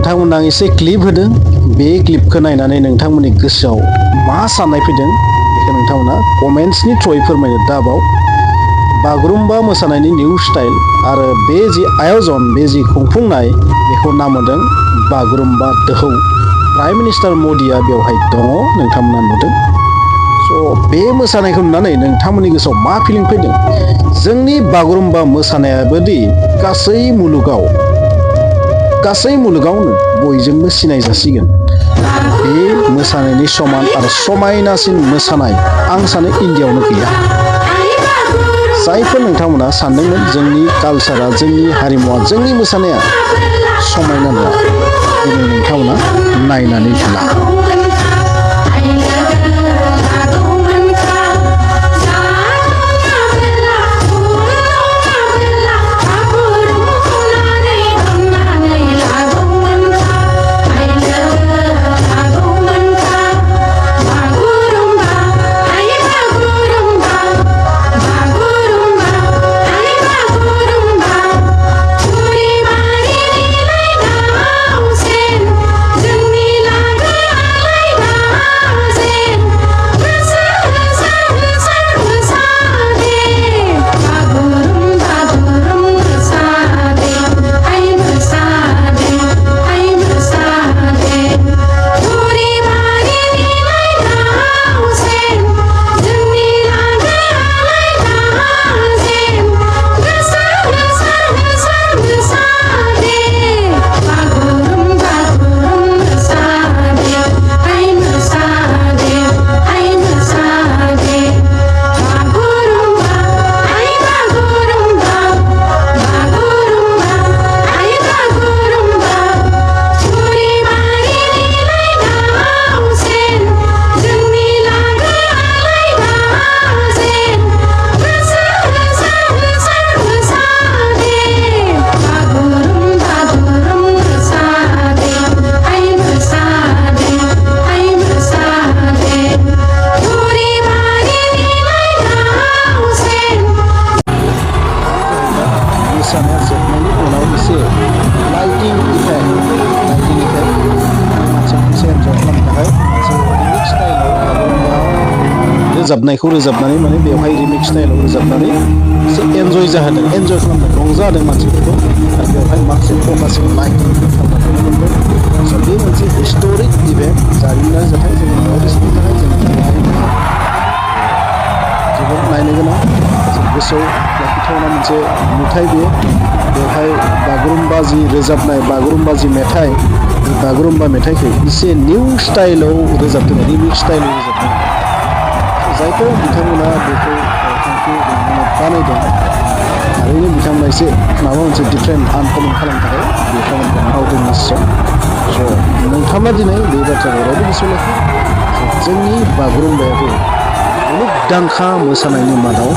नोंथांमोना एसे क्लिप होदों बे क्लिपखौ नायनानै नोंथांमोननि गोसोआव मा साननाय फैदों बेखौ नोंथांमोना कमेन्ट्सनि थ्रुयै फोरमायनो दाबाव बागुरुम्बा मोसानायनि निउ स्टाइल आरो बे जि आयजन बे जि खुंफुंनाय बेखौ नाम होदों बागुरुम्बा दोहौ प्राइम मिनिस्टार मदिया बेवहाय दङ नोंथांमोना नुदों स' बे मोसानायखौ नुनानै नोंथांमोननि गोसोआव मा फिलिं फैदों जोंनि बागुरुम्बा मोसानायाबोदि गासै मुलुगावनो बयजोंबो सिनाय जासिगोन बे मोसानायनि समान आरो समायनासिन मोसानाय आं सानो इन्डियायावनो गैया जायफोर नोंथांमोना सानदोंमोन जोंनि कालचारा जोंनि हारिमुवा जोंनि मोसानाया समायना नङा दिनै नोंथांमोना नायनानै ला रोजाबनायखौ रोजाबनानै माने बेवहाय रिमिक्स स्टाइलाव रोजाबनानै एसे एन्जय जाहोदों एन्जय खालामदों रंजादों मानसिफोरखौ आरो बेवहाय माखासे फकासिं लाइट खालामनानै मोनदों स' बे मोनसे हिस्ट'रिक इभेन्ट जारिमिनारि जाथाय जोंनि नर्थ इस्टनि थाखाय जोबोद नायनो गोनां गोसोआव लाखिथावना मोनसे नुथाय बेवहाय बागुरुम्बा जि रोजाबनाय बागुरुम्बा जि मेथाइ बे बागुरुम्बा मेथाइखौ एसे निउ स्टाइलाव रोजाबदों रिमिक्स स्टाइलाव रोजाबदों जायफोर बिथांमोना बेखौ थांखि बानायदों थारैनो बिथांमोना एसे माबा मोनसे डिफारेन्ट आनकमन खालामनो थाखाय बे खामानिखौ मावदों निस्सय स' नोंथाङा दिनै बे बाथ्राखौ रावबो गोसोआव लाखि जोंनि बागुरुम्बायाबो मुलुगदांखा मोसानायनि मादाव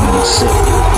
मोनसे